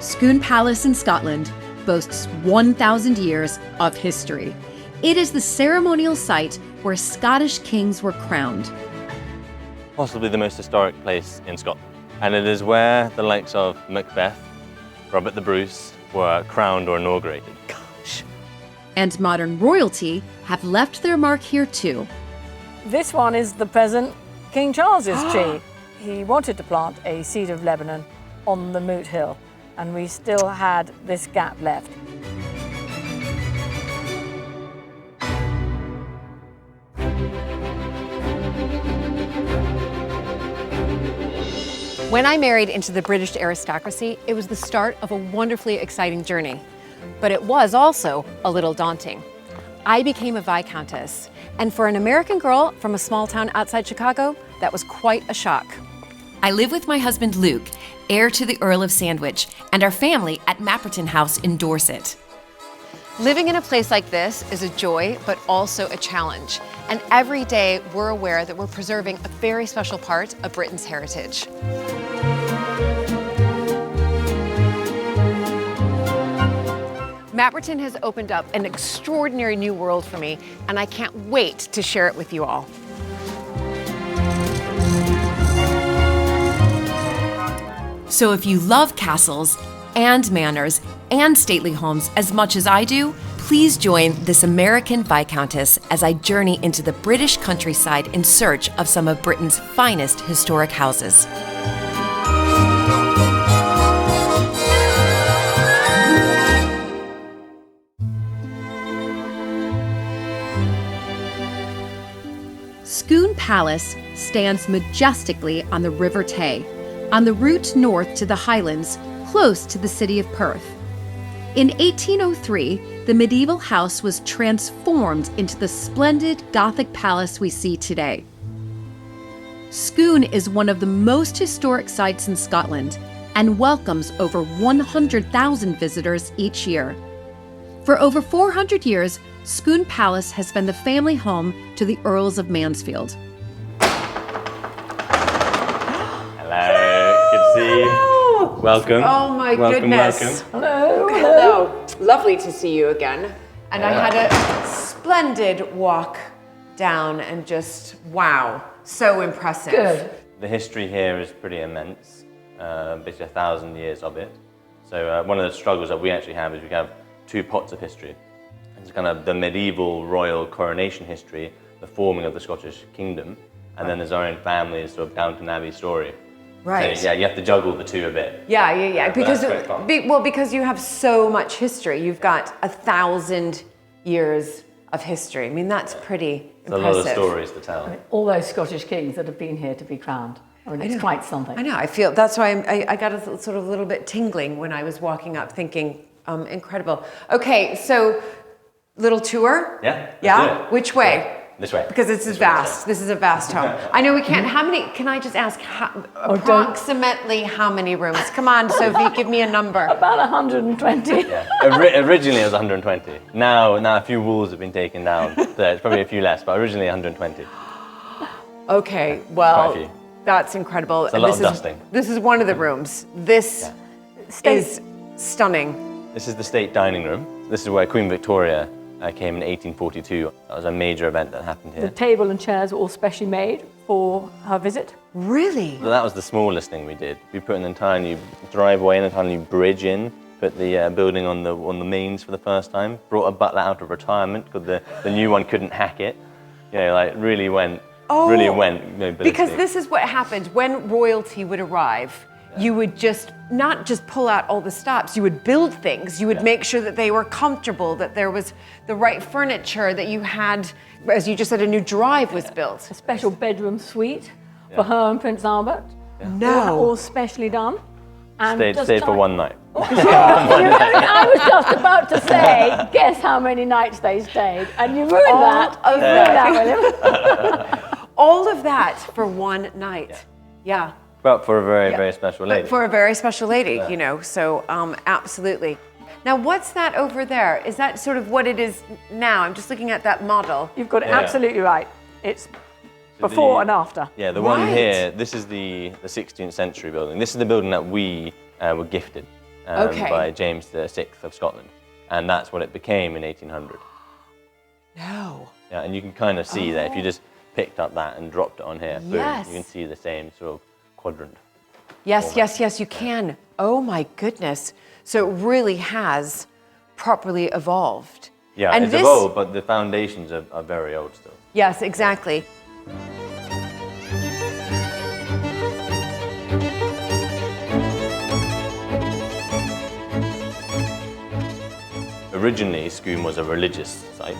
Scone Palace in Scotland boasts 1,000 years of history. It is the ceremonial site where Scottish kings were crowned. Possibly the most historic place in Scotland. And it is where the likes of Macbeth, Robert the Bruce were crowned or inaugurated. Gosh. And modern royalty have left their mark here too. This one is the present King Charles's tree. He wanted to plant a seed of Lebanon on the Moot Hill, and we still had this gap left. When I married into the British aristocracy, it was the start of a wonderfully exciting journey. But it was also a little daunting. I became a Viscountess, and for an American girl from a small town outside Chicago, that was quite a shock. I live with my husband Luke, heir to the Earl of Sandwich, and our family at Mapperton House in Dorset. Living in a place like this is a joy, but also a challenge. And every day we're aware that we're preserving a very special part of Britain's heritage. Mapperton has opened up an extraordinary new world for me, and I can't wait to share it with you all. So if you love castles and manors and stately homes as much as I do, please join this American Viscountess as I journey into the British countryside in search of some of Britain's finest historic houses. Scone Palace stands majestically on the River Tay, on the route north to the Highlands, close to the city of Perth. In 1803, the medieval house was transformed into the splendid Gothic palace we see today. Scone is one of the most historic sites in Scotland and welcomes over 100,000 visitors each year. For over 400 years, Scone Palace has been the family home to the Earls of Mansfield. Hello, good to see you. Hello. Welcome. Oh my goodness. Welcome. Hello, Hello. Lovely to see you again. And I Yeah. had a splendid walk down and just, wow, so impressive. Good. The history here is pretty immense, basically 1,000 years of it. So one of the struggles that we actually have is we have two pots of history. It's kind of the medieval royal coronation history, the forming of the Scottish kingdom, and then there's our own family's sort of Downton Abbey story. Right. So, yeah, you have to juggle the two a bit. Yeah. But Because, that's great fun. because you have so much history. You've got 1,000 years of history. I mean, that's pretty There's impressive. a lot of stories to tell. all those Scottish kings that have been here to be crowned. I mean, it's quite something. I know. I feel that's why I got a sort of little bit tingling when I was walking up, thinking, incredible. Okay, so little tour. Yeah. Let's Yeah. do it. Which way? Yeah, this way. Because this is vast. This is a vast home. I know we can't. How many? Can I just ask? Approximately how many rooms? Come on, Sophie, give me a number. About 120. Yeah. Originally it was 120. Now a few walls have been taken down. So it's probably a few less, but originally 120. Okay. Quite a Well, few. that's incredible. It's a lot of dusting. This is one of the rooms. This is stunning. This is the state dining room. This is where Queen Victoria came in 1842. That was a major event that happened The here. table and chairs were all specially made for her visit. Really? So that was the smallest thing we did. We put an entire new driveway and an entire new bridge in, put the building on the mains for the first time, brought a butler out of retirement because the new one couldn't hack it. You know, like really went ballistic. Because this is what happened when royalty would arrive. You would just not just pull out all the stops, you would build things. You would make sure that they were comfortable, that there was the right furniture, that you had, as you just said, a new drive was built. A special bedroom suite for her and Prince Albert. No. All specially done. And Stayed for one night. I was just about to say, guess how many nights they stayed, and you ruined that. of You ruined that, William. All of that for one night. Yeah. But for a very, very special lady. But for a very special lady, you know, so absolutely. Now, what's that over there? Is that sort of what it is now? I'm just looking at that model. You've got it absolutely right. It's before and after. Yeah, the one here, this is the 16th century building. This is the building that we were gifted. by James VI of Scotland. And that's what it became in 1800. No. Yeah, and you can kind of see that if you just picked up that and dropped it on here, boom, Yes. you can see the same sort of quadrant. Yes, yes, you can. Oh my goodness. So it really has properly evolved. Yeah, And it's this- evolved, but the foundations are very old still. Yes, exactly. Originally, Scone was a religious site.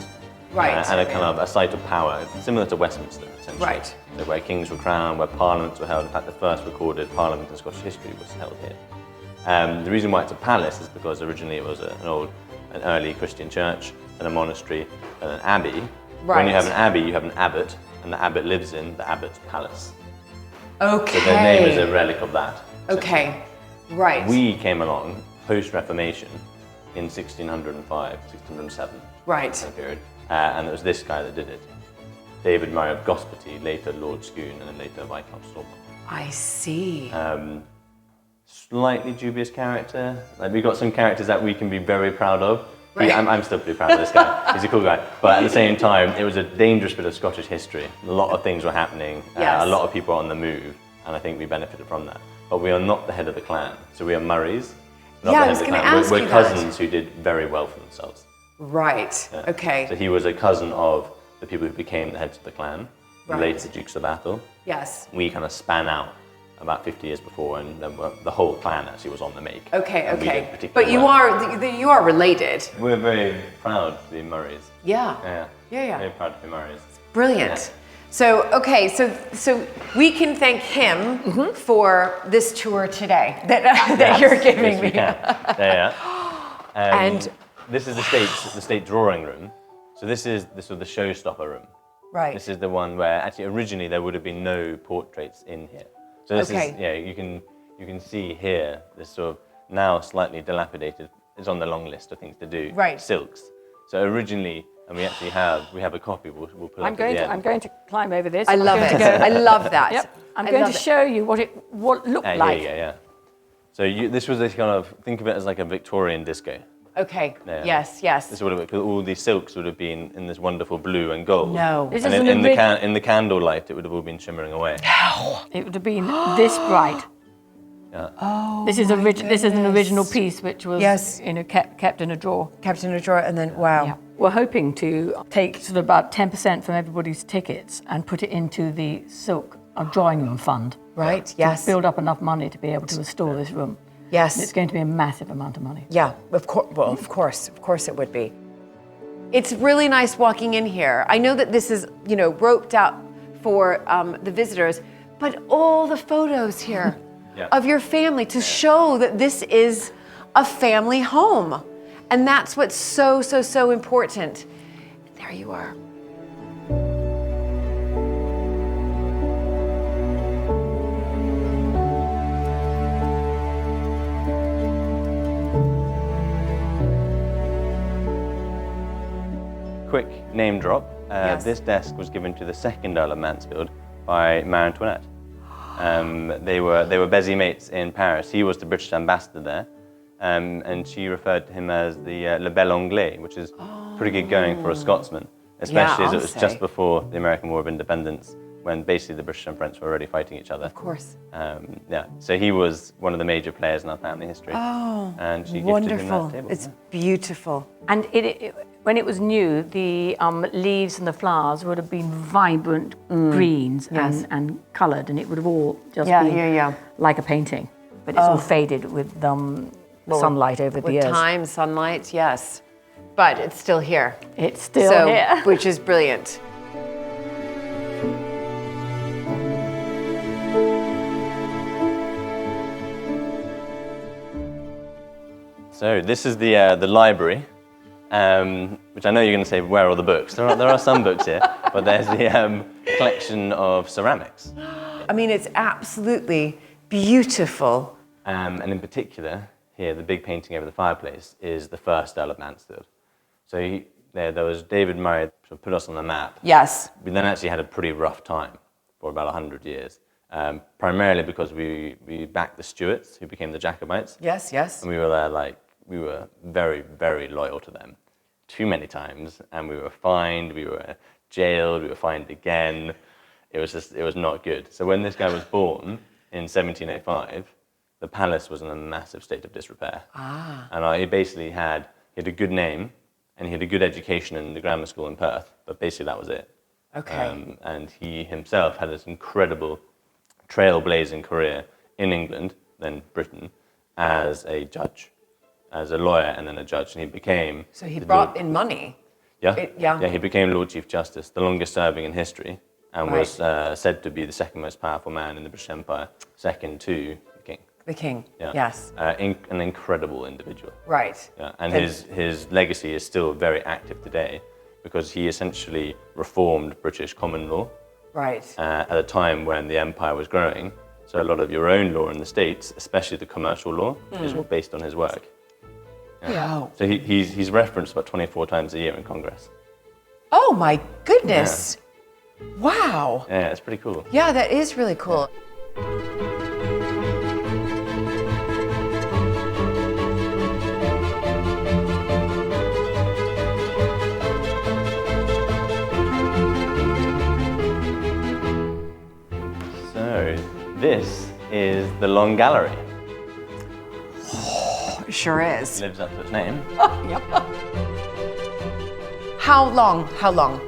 Right. And a kind of a site of power, similar to Westminster, essentially. Right. So where kings were crowned, where parliaments were held. In fact, the first recorded parliament in Scottish history was held here. The reason why it's a palace is because originally it was an early Christian church, and a monastery, and an abbey. Right. When you have an abbey, you have an abbot, and the abbot lives in the abbot's palace. Okay. So their name is a relic of that. Okay. Right. We came along post-Reformation in 1605, 1607. Right. Time period. And it was this guy that did it. David Murray of Gospety, later Lord Scone, and then later Viscount Stormont. I see. Slightly dubious character. Like, we've got some characters that we can be very proud of. Right. I'm still pretty proud of this guy. He's a cool guy. But at the same time, it was a dangerous bit of Scottish history. A lot of things were happening. Yes. A lot of people on the move. And I think we benefited from that. But we are not the head of the clan. So we are Murrays. Not Yeah, the I head was of the gonna clan. ask We're you that. cousins who did very well for themselves. Right. Yeah. Okay. So he was a cousin of the people who became the heads of the clan, Right. later the Dukes of Athol. Yes. We kind of span out about 50 years before, and then the whole clan actually was on the make. Okay. And we did Okay. particularly But you well. are related. We're very proud to be Murrays. Yeah. Yeah. Yeah. Very proud to be Murrays. Brilliant. Yeah. So, okay, so we can thank him for this tour today that you're giving Yes, we me. can. Yeah. And- this is the state drawing room. So this is the sort of the showstopper room. Right. This is the one where actually originally there would have been no portraits in here. So this Okay. is, yeah, you can see here this sort of now slightly dilapidated, it's on the long list of things to do. Right. Silks. So originally, and we actually have a copy. We'll pull I'm up at the end. going to climb over this. I I'm love going it. to go- I love that. Yep. I'm I going love to it. show you what it looked like. Yeah. So this was a kind of, think of it as like a Victorian disco. Okay. Yeah. Yes. This would have, because all these silks would have been in this wonderful blue and gold. No. This And is in the candlelight, it would have all been shimmering away. It would have been this bright. Yeah. Oh. This is an original piece which was Yes. kept in a drawer. Kept in a drawer, and then wow. Yeah. We're hoping to take sort of about 10% from everybody's tickets and put it into the silk drawing room fund. Right. Yes. Build up enough money to be able to restore this room. Yes. It's going to be a massive amount of money. Yeah, of course. Well, of course it would be. It's really nice walking in here. I know that this is, roped out for the visitors, but all the photos here Yeah. of your family to show that this is a family home. And that's what's so important. There you are. Quick name drop. Yes. This desk was given to the second Earl of Mansfield by Mary Antoinette. They were busy mates in Paris. He was the British ambassador there, and she referred to him as the Le Bel Anglais, which is pretty good going for a Scotsman, especially as it I'll was say. just before the American War of Independence, when basically the British and French were already fighting each other. Of course. So he was one of the major players in our family history. Oh, and she gifted him wonderful. that table. It's beautiful. And when it was new, the leaves and the flowers would have been vibrant greens Yes. and coloured, and it would have all just Yeah, been yeah. like a painting. But it's all faded with sunlight over the With years. time, sunlight, yes. But it's still here. It's still here. Which is brilliant. So this is the library, which I know you're going to say, where are all the books? There are some books here, but there's the collection of ceramics. I mean, it's absolutely beautiful. And in particular, here, the big painting over the fireplace is the first Earl of Mansfield. So there was David Murray, who put us on the map. Yes. We then actually had a pretty rough time for about 100 years. primarily because we backed the Stuarts, who became the Jacobites. Yes, yes. And we were there we were very, very loyal to them. Too many times, and we were fined, we were jailed, we were fined again. It was not good. So when this guy was born in 1785, the palace was in a massive state of disrepair. And he had a good name, and he had a good education in the grammar school in Perth, but basically that was it. Okay. And he himself had this incredible trailblazing career in England, then Britain, as a judge, as a lawyer and then a judge. And he became... So he brought in money. Yeah? Yeah. He became Lord Chief Justice, the longest serving in history, and was said to be the second most powerful man in the British Empire, second to the king. The king, Yeah. yes. An incredible individual. Right. Yeah. And his legacy is still very active today because he essentially reformed British common law Right. at a time when the empire was growing. So a lot of your own law in the States, especially the commercial law, is all based on his work. Yeah. So he's referenced about 24 times a year in Congress. Oh my goodness. Wow. Yeah, it's pretty cool. Yeah, that is really cool. So this is the Long Gallery. It sure is. Lives up to its name. How long? How long?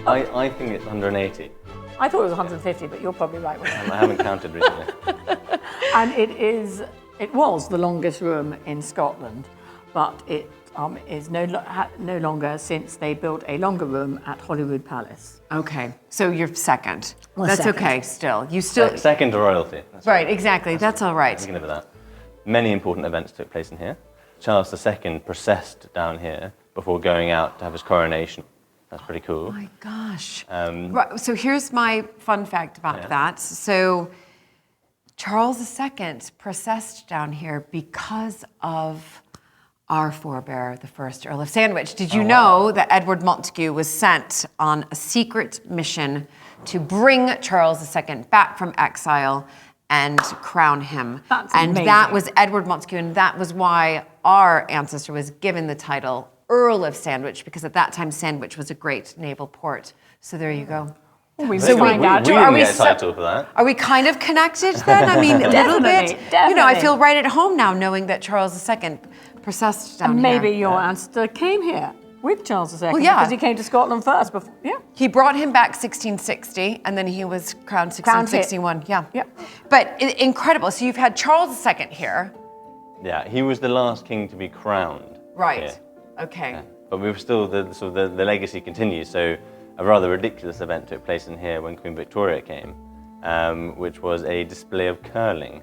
I think it's 180. I thought it was 150, but you're probably right with that. I haven't counted recently. And it was the longest room in Scotland, but it is no longer since they built a longer room at Holyrood Palace. Okay. So you're second. Well, That's second. okay still. You still... Second to royalty. That's Right, exactly. That's all right. Thinking of that. Many important events took place in here. Charles II processed down here before going out to have his coronation. That's pretty cool. Oh my gosh. Right, so here's my fun fact about that. So Charles II processed down here because of our forebear, the first Earl of Sandwich. Did you know that Edward Montagu was sent on a secret mission to bring Charles II back from exile and crown him? That's and amazing. that was Edward Montagu, and that was why our ancestor was given the title Earl of Sandwich, because at that time Sandwich was a great naval port. So there you go. Well, we So will find out. we are didn't we get a so- title for that. Are we kind of connected then? I mean, a little bit. Definitely, You know, I definitely. feel right at home now knowing that Charles II processed down And maybe here. your ancestor came here with Charles II. Well, yeah. Because he came to Scotland first. Before, yeah. He brought him back 1660, and then he was crowned 1661. Yeah. Yep. But incredible. So you've had Charles II here. Yeah, he was the last king to be crowned. Right. here. Okay. But we were still, the legacy continues. So a rather ridiculous event took place in here when Queen Victoria came, which was a display of curling,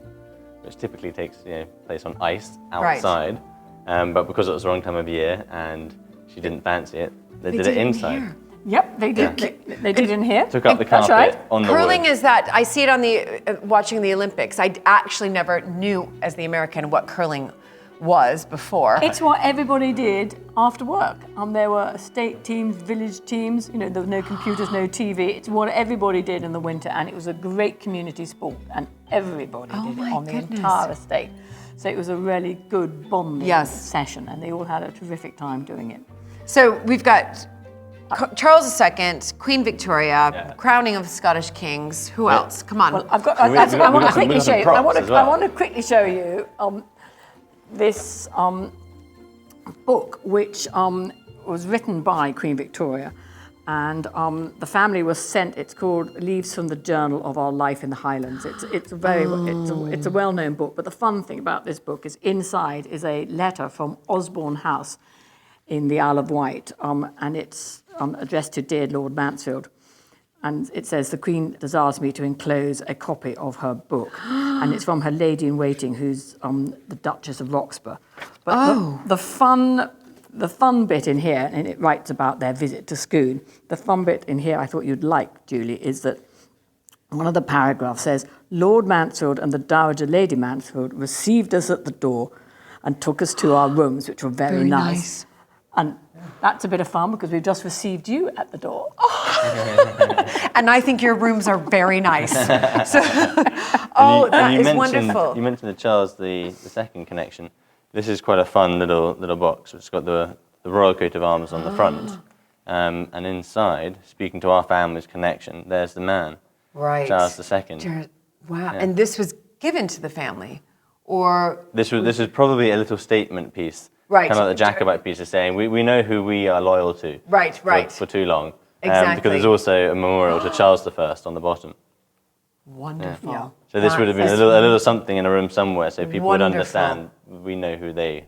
which typically takes place on ice outside. But because it was the wrong time of year and she didn't fancy it, they did it inside. here. Yep, they did. They did in here. Took up the That's carpet right. on the Curling wood. is that, I see it on the, watching the Olympics. I actually never knew as the American what curling was before. It's what everybody did after work. There were state teams, village teams. There were no computers, no TV. It's what everybody did in the winter, and it was a great community sport, and everybody did it my on the goodness. entire estate. So it was a really good bonding session, and they all had a terrific time doing it. So we've got Charles II, Queen Victoria, crowning of Scottish kings. Who else? Come on. Well, I've got. We got I want to some- we quickly got some show you. props as well. I want to quickly show you this book, which was written by Queen Victoria, and the family was sent. It's called "Leaves from the Journal of Our Life in the Highlands." It's a very it's a well-known book. But the fun thing about this book is inside is a letter from Osborne House in the Isle of Wight, and it's addressed to dear Lord Mansfield. And it says, the Queen desires me to enclose a copy of her book. And it's from her lady-in-waiting, who's the Duchess of Roxburgh. But the fun bit in here, and it writes about their visit to Scone, the fun bit in here I thought you'd like, Julie, is that one of the paragraphs says, Lord Mansfield and the Dowager Lady Mansfield received us at the door and took us to our rooms, which were very nice. And that's a bit of fun because we've just received you at the door. And I think your rooms are very nice. So, that is wonderful. You mentioned the Charles II connection. This is quite a fun little box. It's got the royal coat of arms on the front. And inside, speaking to our family's connection, there's the man, Right. Charles II. Wow. Yeah. And this was given to the family? Or This is probably a little statement piece. Right. Kind of like the Jacobite piece is saying, we know who we are loyal to. Right. For too long. Exactly. Because there's also a memorial to Charles I on the bottom. wonderful. Yeah. So this would have been a little something in a room somewhere, so people would Wonderful. understand we know who they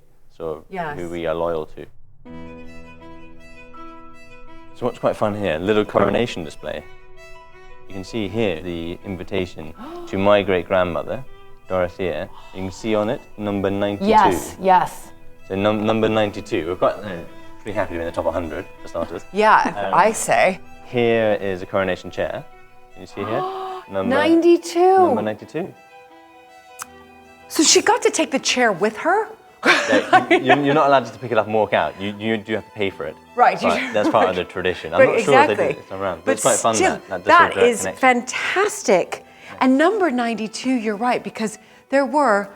Yes. who we are loyal to. So what's quite fun here, little coronation display. You can see here the invitation to my great grandmother, Dorothea. You can see on it number 92. Yes. So number 92. We're quite pretty happy to be in the top 100 for starters. Yeah, I say. Here is a coronation chair. Can you see here? Number 92. Number 92. So she got to take the chair with her? You're not allowed to pick it up and walk out. You do have to pay for it. Right. But that's part of the tradition. I'm Right, not exactly. sure if they do it around. But it's quite fun still, that is connection. fantastic. And number 92, you're right, because there were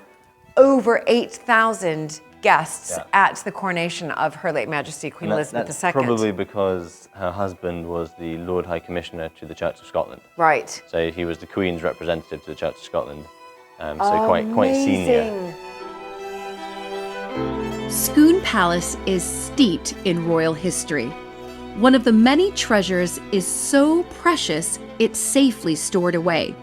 over 8,000 guests at the coronation of Her late Majesty Queen Elizabeth That's II. probably because her husband was the Lord High Commissioner to the Church of Scotland. Right. So he was the Queen's representative to the Church of Scotland. So quite senior. Scone Palace is steeped in royal history. One of the many treasures is so precious it's safely stored away.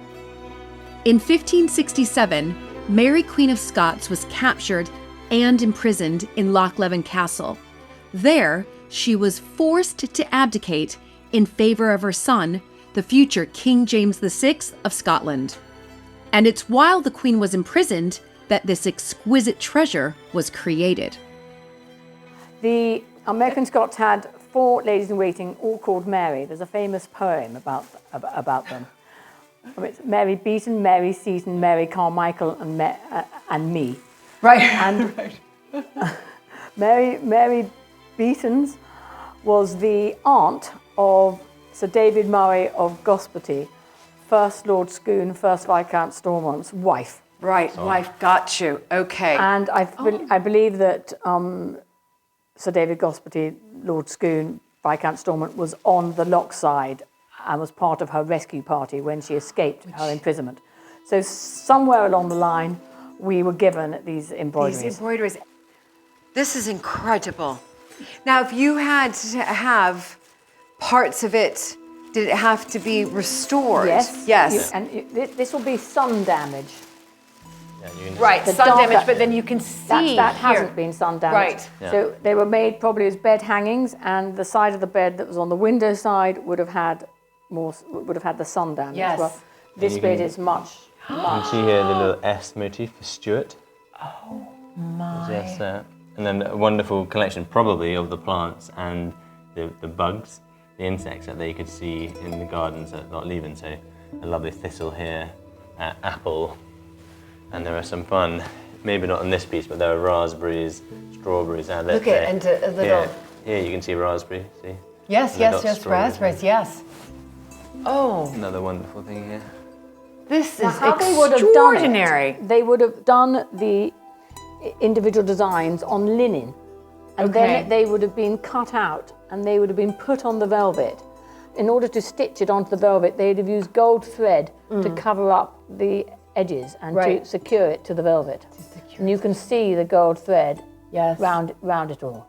In 1567, Mary Queen of Scots was captured and imprisoned in Loch Leven Castle. There, she was forced to abdicate in favor of her son, the future King James VI of Scotland. And it's while the Queen was imprisoned that this exquisite treasure was created. The American Scots had 4 ladies-in-waiting, all called Mary. There's a famous poem about them. It's Mary Beaton, Mary Seaton, Mary Carmichael, and me. Right. And Mary Beaton's was the aunt of Sir David Murray of Gosparty, First Lord Scone, First Viscount Stormont's wife. Right, wife, got you. Okay. And I believe that Sir David Gosparty, Lord Scone, Viscount Stormont, was on the loch side and was part of her rescue party when she escaped her imprisonment. So somewhere along the line, we were given these embroideries. These embroideries. This is incredible. Now, if you had to have parts of it, did it have to be restored? Yes. Yes. This will be sun damage. Right, The sun darker- damage, but then you can see That here. hasn't been sun damaged. Right. So they were made probably as bed hangings, and the side of the bed that was on the window side would have had the sun damage. Yes. Well, this you bit can- is much. You can see here the little S motif for Stuart. Oh my. Just there. And then a wonderful collection, probably, of the plants and the bugs, the insects that they could see in the gardens at Loch Leven. So a lovely thistle here, apple, and there are some fun, maybe not on this piece, but there are raspberries, strawberries. Look at, and a little. Here you can see raspberry, see? Yes, And yes, they've got yes, strawberries. raspberries, yes. Oh, Another wonderful thing here. this is How they would have done extraordinary. it, they would have done the individual designs on linen, and Okay. then they would have been cut out and they would have been put on the velvet. In order to stitch it onto the velvet, they'd have used gold thread to cover up the edges and Right. to secure it to the velvet. And you can see the gold thread Yes. round it all.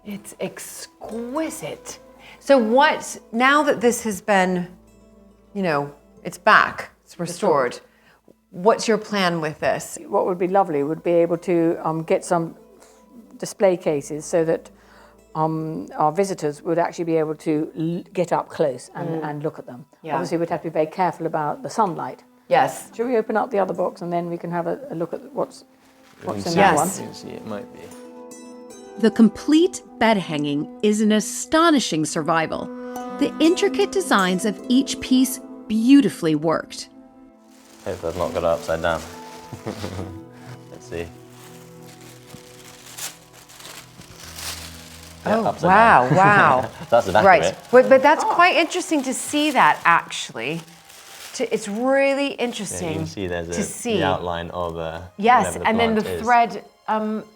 It's exquisite. So what, now that this has been, it's back, it's restored, what's your plan with this? What would be lovely would be able to get some display cases so that our visitors would actually be able to get up close and look at them. Yeah. Obviously, we'd have to be very careful about the sunlight. Yes. Shall we open up the other box and then we can have a look at what's in Yes. that one? You can see it might be. The complete bed hanging is an astonishing survival. The intricate designs of each piece beautifully worked. Hopefully I've not got it upside down. Let's see. Oh, upside wow, down. wow. That's the back Right, of it. but that's quite interesting to see that, actually. It's really Yeah, interesting you can see there's to see. the outline of Yes, whatever and then the plant is. thread,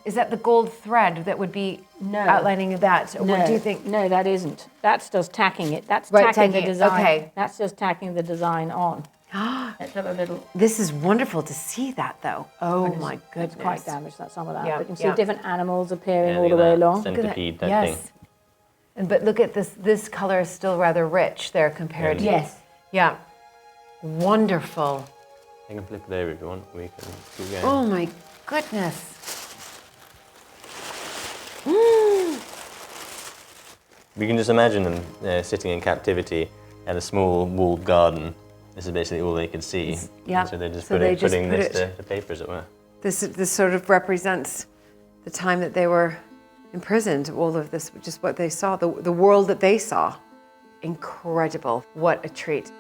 is that the gold thread that would be outlining that? Or what do you think? No, that isn't. That's just tacking it. That's Right, tacking the tacking it, design. okay. That's just tacking the design on. Let's have a little. This is wonderful to see that, though. Oh my goodness. It's quite damaged, that some of that. Yeah, but you can yeah. see different animals appearing Yeah, all look the at way that along. centipede type Yes. thing. But look at this. This color is still rather rich there compared to. Yes. Yeah. Wonderful. I can flip it over if you want. We can keep going. Oh my goodness. We can just imagine them sitting in captivity in a small walled garden. This is basically all they could see. Yeah. And so they're just So they putting just put this to paper, as it were. This sort of represents the time that they were imprisoned. All of this, just what they saw, the world that they saw. Incredible. What a treat.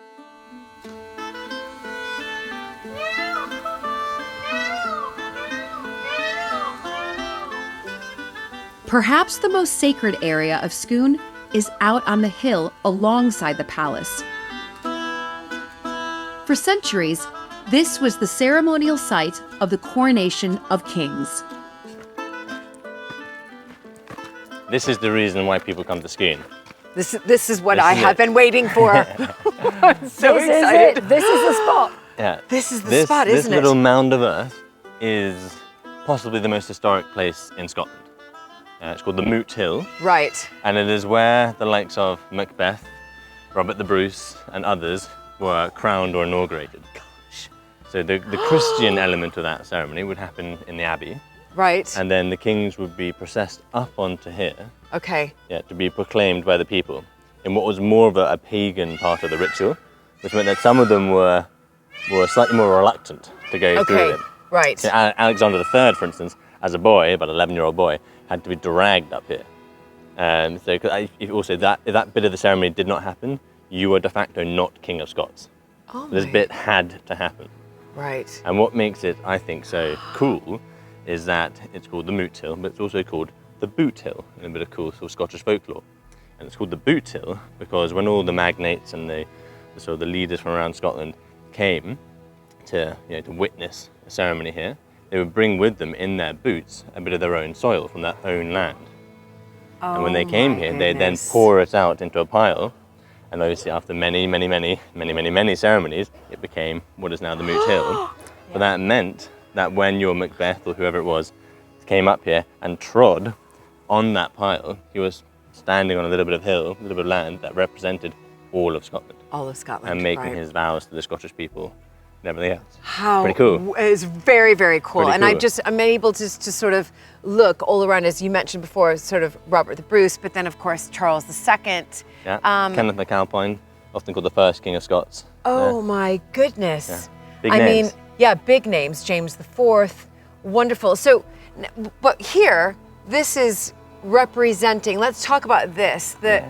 Perhaps the most sacred area of Scone is out on the hill alongside the palace. For centuries, this was the ceremonial site of the coronation of kings. This is the reason why people come to Scone. This is what This I is have it. been waiting for. I'm so This excited. is it. This is the spot. Yeah. This is the spot, This isn't it? little mound of earth is possibly the most historic place in Scotland. It's called the Moot Hill, Right. and it is where the likes of Macbeth, Robert the Bruce, and others were crowned or inaugurated. Gosh. So the Christian element of that ceremony would happen in the abbey, Right. and then the kings would be processed up onto here, Okay. to be proclaimed by the people in what was more of a pagan part of the ritual, which meant that some of them were slightly more reluctant to go through Okay. it. Right. So Alexander III, for instance, as a boy, about an 11-year-old boy, had to be dragged up here. So if that bit of the ceremony did not happen, you were de facto not King of Scots. Oh This my- bit had to happen. Right. And what makes it, I think, so cool is that it's called the Moot Hill, but it's also called the Boot Hill, in a bit of cool sort of Scottish folklore. And it's called the Boot Hill because when all the magnates and the sort of the leaders from around Scotland came to witness a ceremony here, they would bring with them in their boots a bit of their own soil from their own land. And when they came here, they'd then pour it out into a pile. And obviously after many ceremonies, it became what is now the Moot Hill. But that meant that when your Macbeth or whoever it was came up here and trod on that pile, he was standing on a little bit of hill, a little bit of land that represented all of Scotland. All of Scotland. And making right. his vows to the Scottish people and everything else. How Pretty cool. It's very, very cool. Pretty And cool. I'm able to sort of look all around, as you mentioned before, sort of Robert the Bruce, but then of course Charles II. Yeah. Kenneth MacAlpine, often called the first King of Scots. Oh my goodness. Yeah. Big I names. mean, yeah, big names. James IV, wonderful. So, but here, this is representing, let's talk about this, the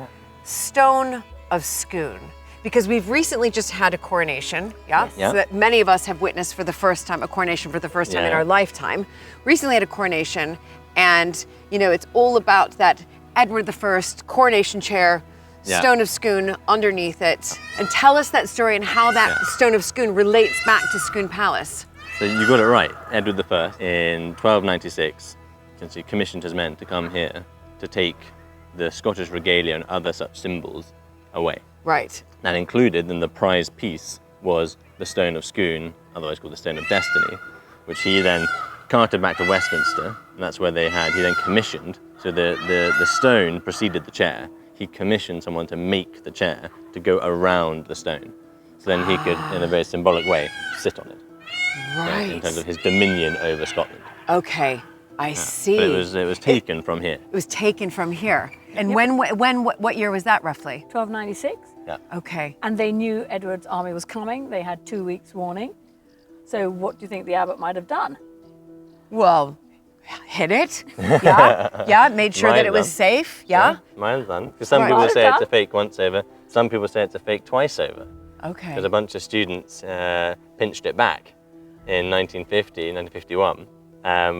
Stone of Scone. Because we've recently just had a coronation, Yeah. So that many of us have witnessed for the first time, a coronation for the first time in Yeah. our lifetime. Recently had a coronation, and it's all about that Edward I coronation chair, Yeah. Stone of Scone underneath it. And tell us that story and how that Stone of Scone relates back to Scone Palace. So you got it right. Edward I in 1296 essentially commissioned his men to come here to take the Scottish regalia and other such symbols away. Right. That included in the prize piece was the Stone of Scone, otherwise called the Stone of Destiny, which he then carted back to Westminster, and that's where he then commissioned. So the stone preceded the chair. He commissioned someone to make the chair to go around the stone. So then he could, in a very symbolic way, sit on it. Right. In terms of his dominion over Scotland. Okay, I see. But it was taken from here. It was taken from here. And what year was that roughly? 1296. Yeah. Okay. And they knew Edward's army was coming. They had 2 weeks warning. So what do you think the abbot might have done? Well, hit it. Yeah. Made sure that it was safe. Yeah. Mine's done. Because some Right. people Mine's say it's done. a fake once over. Some people say it's a fake twice over. Okay. Because a bunch of students pinched it back in 1950, 1951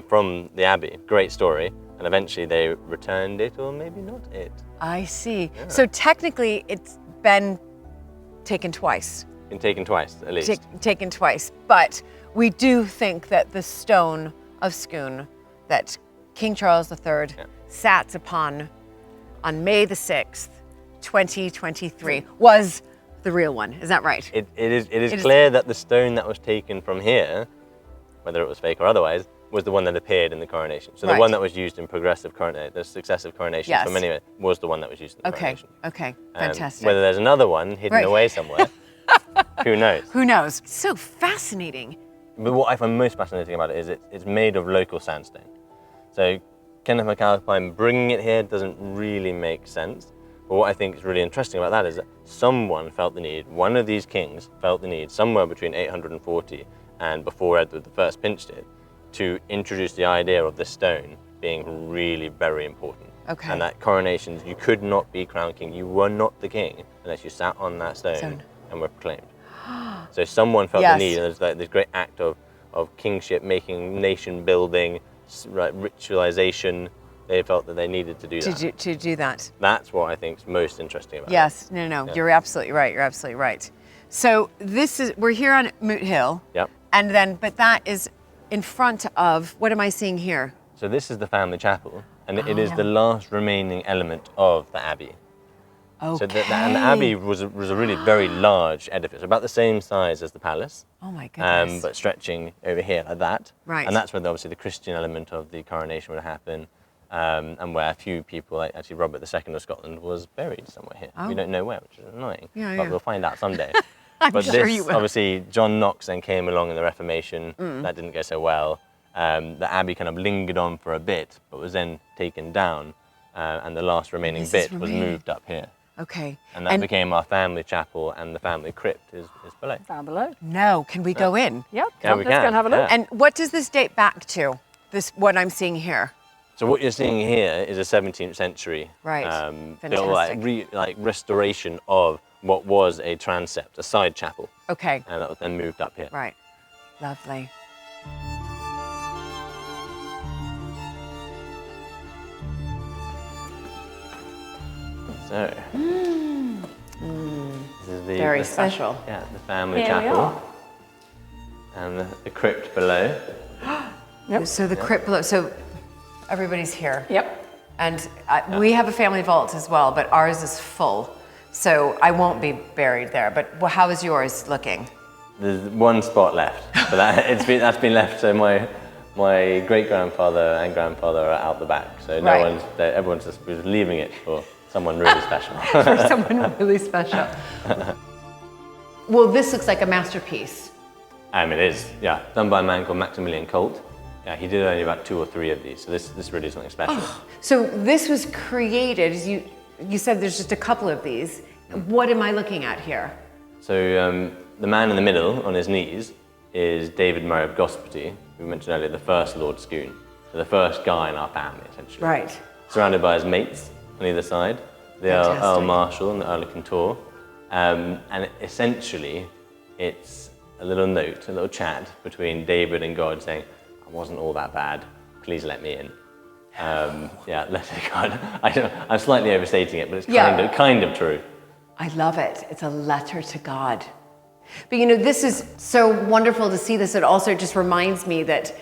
from the Abbey. Great story. and eventually they returned it, or maybe not it. I see. So technically, it's been taken twice. Been taken twice, at least. Taken twice. But we do think that the stone of Scone that King Charles III sat upon on May the 6th, 2023, was the real one. Is that right? It is clear that the stone that was taken from here, whether it was fake or otherwise, was the one that appeared in the coronation. So the one that was used in the successive coronations from anywhere, was the one that was used in the coronation. Okay, fantastic. Whether there's another one hidden away somewhere, who knows? Who knows? So fascinating. But what I find most fascinating about it is it's made of local sandstone. So Kenneth MacAlpine bringing it here doesn't really make sense. But what I think is really interesting about that is that someone felt the need, one of these kings felt the need somewhere between 840 and before Edward I pinched it, to introduce the idea of the stone being really very important. Okay. And that coronations, you could not be crowned king, you were not the king unless you sat on that stone and were proclaimed. So someone felt the need, and there's like this great act of kingship, making nation building, ritualization. They felt that they needed to do that. To do that. That's what I think is most interesting about it. Yes, no, you're absolutely right. You're absolutely right. So we're here on Moot Hill. Yep. And then, but that is in front of, what am I seeing here? So this is the family chapel, and it is the last remaining element of the abbey. Okay. So and the abbey was a really very large edifice, about the same size as the palace. Oh my goodness. But stretching over here like that. Right. And that's where obviously the Christian element of the coronation would happen, and where a few people, like actually Robert II of Scotland, was buried somewhere here. We don't know where, which is annoying. But we'll find out someday. I'm sure you will. Obviously, John Knox then came along in the Reformation. That didn't go so well. The abbey kind of lingered on for a bit, but was then taken down, and the last remaining bit was moved up here. Okay. And that became our family chapel, and the family crypt is below. Down below. No, can we go in? Yep. Yeah, we Let's go can, and have a look. yeah. And what does this date back to? What I'm seeing here? So what you're seing here is a 17th century Fantastic. like restoration of what was a transept, a side chapel. Okay. And that was then moved up here. Right. Lovely. So, this is Very special. Yeah, the family Here we chapel. are. And the crypt below. So the crypt below, so everybody's here. Yep. And we have a family vault as well, but ours is full. So I won't be buried there, but how is yours looking? There's one spot left, but that's been left. So my great grandfather and grandfather are out the back, so everyone's just leaving it for someone really special. For someone really special. Well, this looks like a masterpiece. It is, yeah, done by a man called Maximilian Colt. Yeah, he did only about 2 or 3 of these, so this really is something special. So this was created, as you said there's just a couple of these. What am I looking at here? So the man in the middle, on his knees, is David Murray of Gosparty, who we mentioned earlier, the first Lord Scone. So the first guy in our family, essentially. Right. Surrounded by his mates on either side, the Earl Marshal and the Earl of Kintor. And essentially, it's a little note, a little chat between David and God saying, I wasn't all that bad, please let me in. Letter to God. I'm slightly overstating it, but it's kind of true. I love it. It's a letter to God. But this is so wonderful to see this. It also just reminds me that,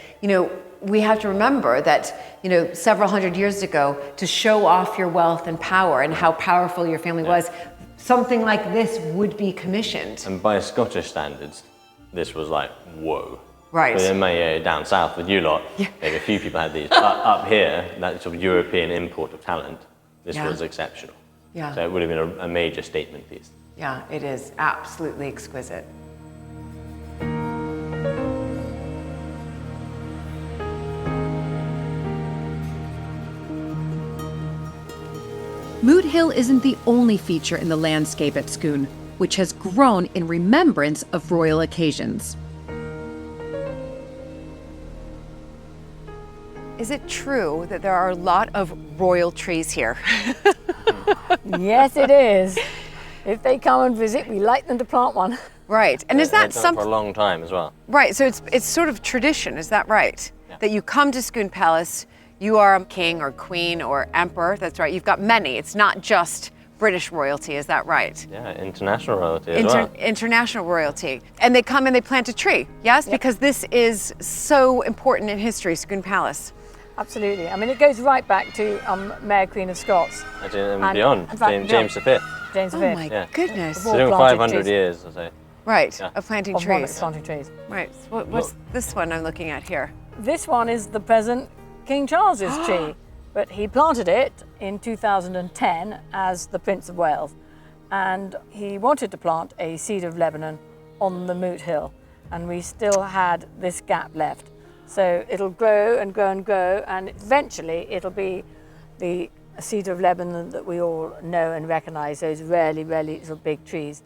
we have to remember that, several hundred years ago, to show off your wealth and power and how powerful your family was, something like this would be commissioned. And by Scottish standards, this was like, whoa. Right. But then down south with you lot, maybe a few people had these. Up here, that sort of European import of talent, this was exceptional. Yeah. So it would have been a major statement piece. Yeah, it is absolutely exquisite. Moot Hill isn't the only feature in the landscape at Scone, which has grown in remembrance of royal occasions. Is it true that there are a lot of royal trees here? Yes, it is. If they come and visit, we like them to plant one. Right. And is that They've done it something? for a long time as well. Right. So it's sort of tradition. Is that right? Yeah. That you come to Scone Palace, You are a king or queen or emperor. That's right. You've got many. It's not just British royalty. Is that right? Yeah, international royalty as well. International royalty. And they come and they plant a tree. Yes, because this is so important in history, Scone Palace. Absolutely. I mean, it goes right back to Mary Queen of Scots. And beyond, in fact, James V. James V. Oh my goodness. So doing 500 years or so. Right, of planting Of trees. planting trees. Right. So what's this one I'm looking at here? This one is the present King Charles's tree, but he planted it in 2010 as the Prince of Wales, and he wanted to plant a seed of Lebanon on the Moot Hill, and we still had this gap left. So it'll grow and grow and grow, and eventually it'll be the seed of Lebanon that we all know and recognise, those really, really little big trees.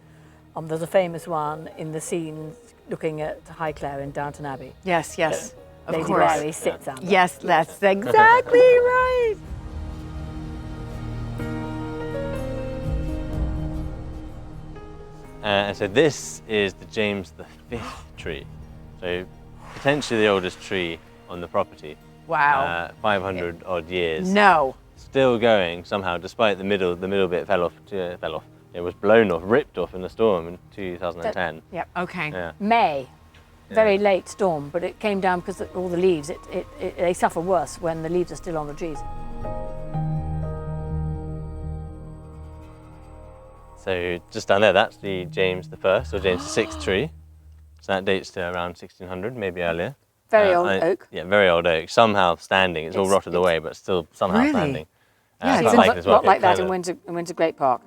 There's a famous one in the scenes looking at Highclere in Downton Abbey. Yes, yes, of Lady course. Mary sits under. Yes, that's exactly right. And so this is the James V tree. So potentially the oldest tree on the property. Wow. 500 odd years. No. Still going somehow, despite the middle bit fell off. It was blown off, ripped off in a storm in 2010. Yep. Okay. Yeah. May, very late storm, but it came down because all the leaves, they suffer worse when the leaves are still on the trees. So just down there, that's the James I or James VI tree. So that dates to around 1600, maybe earlier. Very old oak. Yeah, very old oak. Somehow standing. It's all rotted away, but still somehow Really? standing. Yeah, quite it's like it as well. Not like that Kind in of- Windsor Great Park,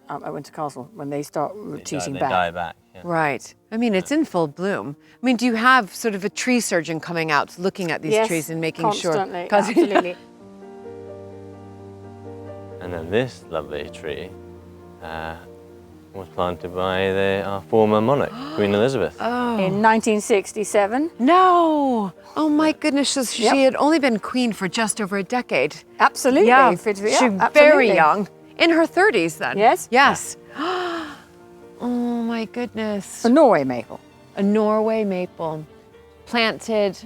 at Windsor Castle, when they start retreating they back. die back. Yeah. Right. I mean, it's in full bloom. I mean, do you have sort of a tree surgeon coming out, looking at these Yes, trees and making constantly, sure? absolutely. And then this lovely tree was planted by our former monarch, Queen Elizabeth. In 1967, No. Oh my goodness. So she Yep. had only been queen for just over a decade. absolutely. Yeah. She's She's very young. In her 30s then. Yes. Yes. Oh my goodness. A Norway maple. A Norway maple planted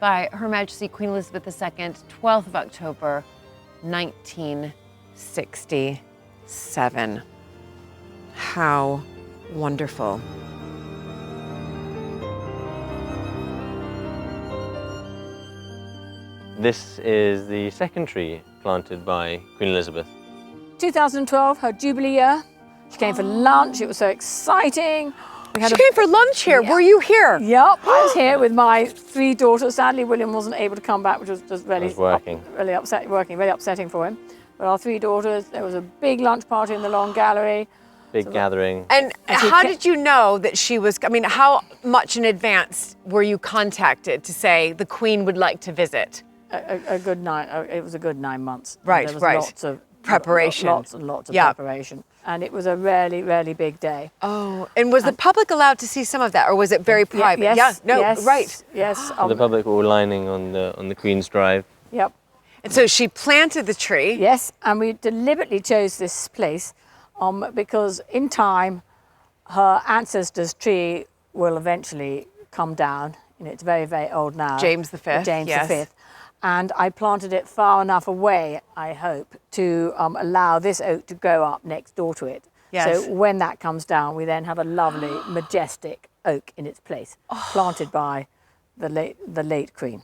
by Her Majesty Queen Elizabeth II, 12th of October, 1967. How wonderful. This is the second tree planted by Queen Elizabeth. 2012, her Jubilee year. She came for lunch. It was so exciting. We had She came for lunch here. Were you here? Yep, I was here with my 3 daughters. Sadly, William wasn't able to come back, which was just really, was working. really upsetting for him. But our 3 daughters, there was a big lunch party in the Long Gallery. Big gathering. And she how ca- did you know that she was, I mean, how much in advance were you contacted to say the Queen would like to visit? A good 9. It was a good 9 months. And Right, there was right. Lots of Preparation. Lots and lots of Yeah. preparation, and it was a really, really big day. Oh, and was the public allowed to see some of that, or was it very private? Yes. Yeah, no, yes, right. Yes. The public were all lining on the Queen's Drive. Yep. And so she planted the tree. Yes, and we deliberately chose this place because in time, her ancestor's tree will eventually come down. You know, it's very, very old now. James V, James yes. V. And I planted it far enough away, I hope, to allow this oak to grow up next door to it. Yes. So when that comes down, we then have a lovely, majestic oak in its place, planted by the late Queen.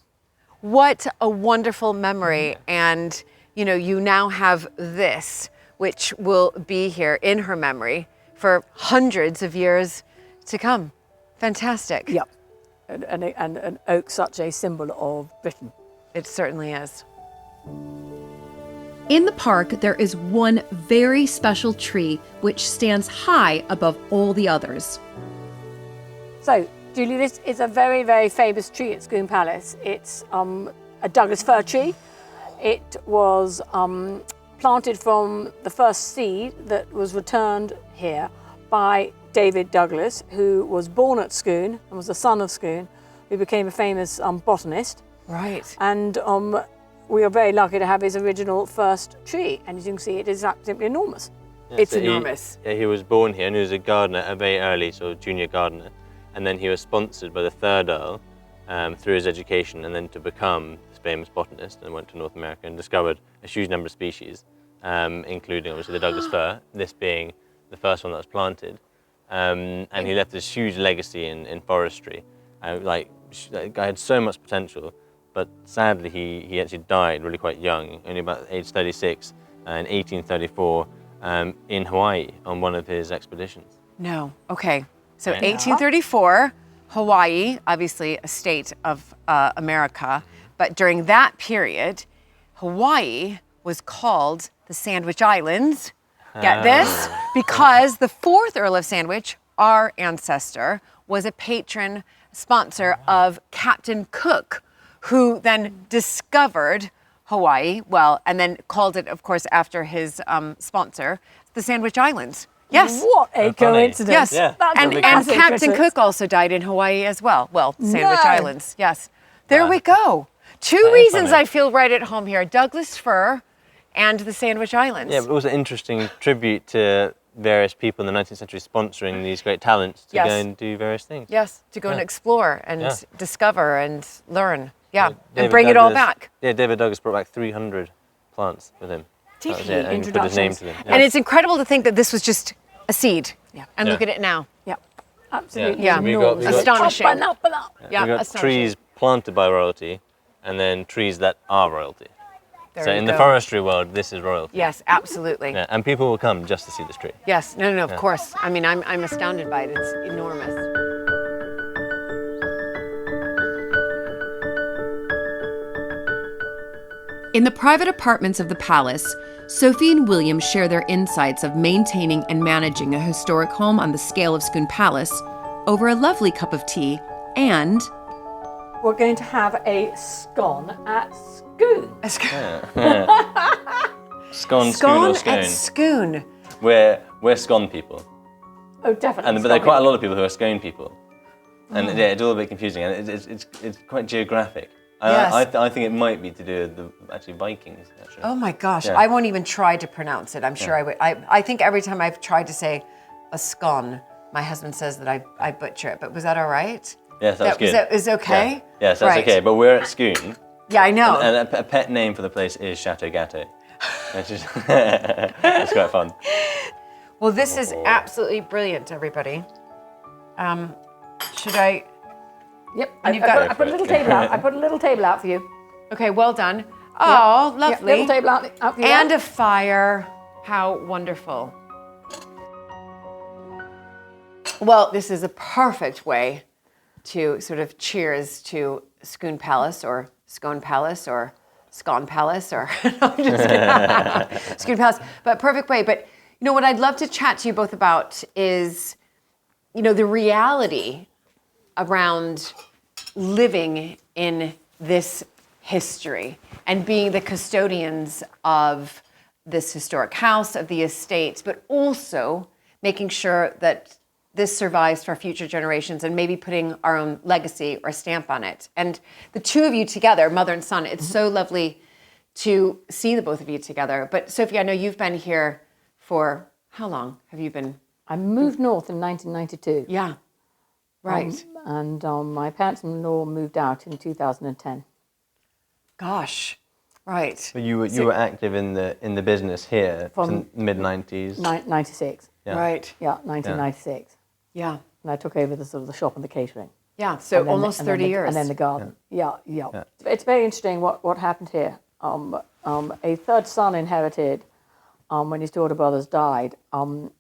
What a wonderful memory. And, you know, you now have this, which will be here in her memory for hundreds of years to come. Fantastic. Yep. And an oak, such a symbol of Britain. It certainly is. In the park, there is one very special tree which stands high above all the others. So, Julie, this is a very, very famous tree at Scone Palace. It's a Douglas fir tree. It was planted from the first seed that was returned here by David Douglas, who was born at Scone and was the son of Scone, who became a famous botanist. Right. And we are very lucky to have his original first tree. And as you can see, it is absolutely enormous. Yeah, It's so enormous. He was born here and he was a gardener, a very early sort of junior gardener. And then he was sponsored by the 3rd Earl through his education and then to become famous botanist and went to North America and discovered a huge number of species, including obviously the Douglas fir, this being the first one that was planted. And he left this huge legacy in forestry. The guy had so much potential, but sadly he actually died really quite young, only about age 36, in 1834 in Hawaii on one of his expeditions. No. Okay. So Yeah. 1834, Hawaii, obviously a state of America, but during that period, Hawaii was called the Sandwich Islands. Get this? Because the 4th Earl of Sandwich, our ancestor, was a patron sponsor of Captain Cook, who then discovered Hawaii, and then called it, of course, after his sponsor, the Sandwich Islands. Yes. What a How funny. coincidence. Yes. Yeah. That's And a Captain coincidence. Cook also died in Hawaii as well. Well, Sandwich No. Islands. Yes. There Wow. we go. Two That is reasons funny. I feel right at home here: Douglas fir and the Sandwich Islands. Yeah, but also an interesting tribute to various people in the 19th century sponsoring these great talents to Yes. go and do various things. Yes, to go and Yeah. explore and Yeah. discover and learn. Yeah, and David bring it all Douglas- back. Yeah, David Douglas brought back 300 plants with him. Did That was he? it, and he put his name to them. And it's incredible to think that this was just a seed. Yeah. And look Yeah. at it now. Yeah, absolutely. Yeah. We got- enormous. we got- Astonishing. Up and up and up. Yeah, We've got astonishing. trees planted by royalty and then trees that are royalty. There So you in the go. forestry world, this is royalty. Yes, absolutely. Yeah, and people will come just to see this tree. Yes, no, of course. I mean, I'm astounded by it. It's enormous. In the private apartments of the palace, Sophie and William share their insights of maintaining and managing a historic home on the scale of Scone Palace over a lovely cup of tea and We're going to have a scone at Scone. Scone, Scone Scone, or at Scone. Scone. We're Scone people. Oh, definitely. But there are scone. quite a lot of people who are Scone people. And yeah, it's all a bit confusing, and it's quite geographic. Yes. I think it might be to do with the Vikings, actually. Oh my gosh, Yeah. I won't even try to pronounce it. I'm sure I would. I think every time I've tried to say a scone, my husband says that I butcher it. But was that all right? Yes, that's good. Is okay? Yeah. Yes, that's Right. okay. But we're at Scone, Yeah, I know. and a pet name for the place is Chateau Gâteau. Which is it's quite fun. Well, this is absolutely brilliant, everybody. Should I? Yep. And you've got- I put a little table out. I put a little table out for you. Okay, well done. Oh, Yep, lovely. little table out for you. And a fire. How wonderful. Well, this is a perfect way to sort of cheers to Scone Palace or Scone Palace or Scone Palace or no, I'm just kidding. Scone Palace, but perfect way. But you know what I'd love to chat to you both about is, you know, the reality around living in this history and being the custodians of this historic house, of the estates, but also making sure that this survives for future generations and maybe putting our own legacy or stamp on it. And the two of you together, mother and son, it's so lovely to see the both of you together. But Sophie, I know you've been here for how long have you been? I moved north in 1992. Yeah, right. And my parents-in-law moved out in 2010. Gosh, right. But you were active in the business here From mid 90s. 96. Yeah. Right. Yeah, 1996. Yeah. And I took over the sort of the shop and the catering. Yeah. So And then almost 30 years. And then the garden. Yeah. It's very interesting what happened here. A third son inherited when his two older brothers died. In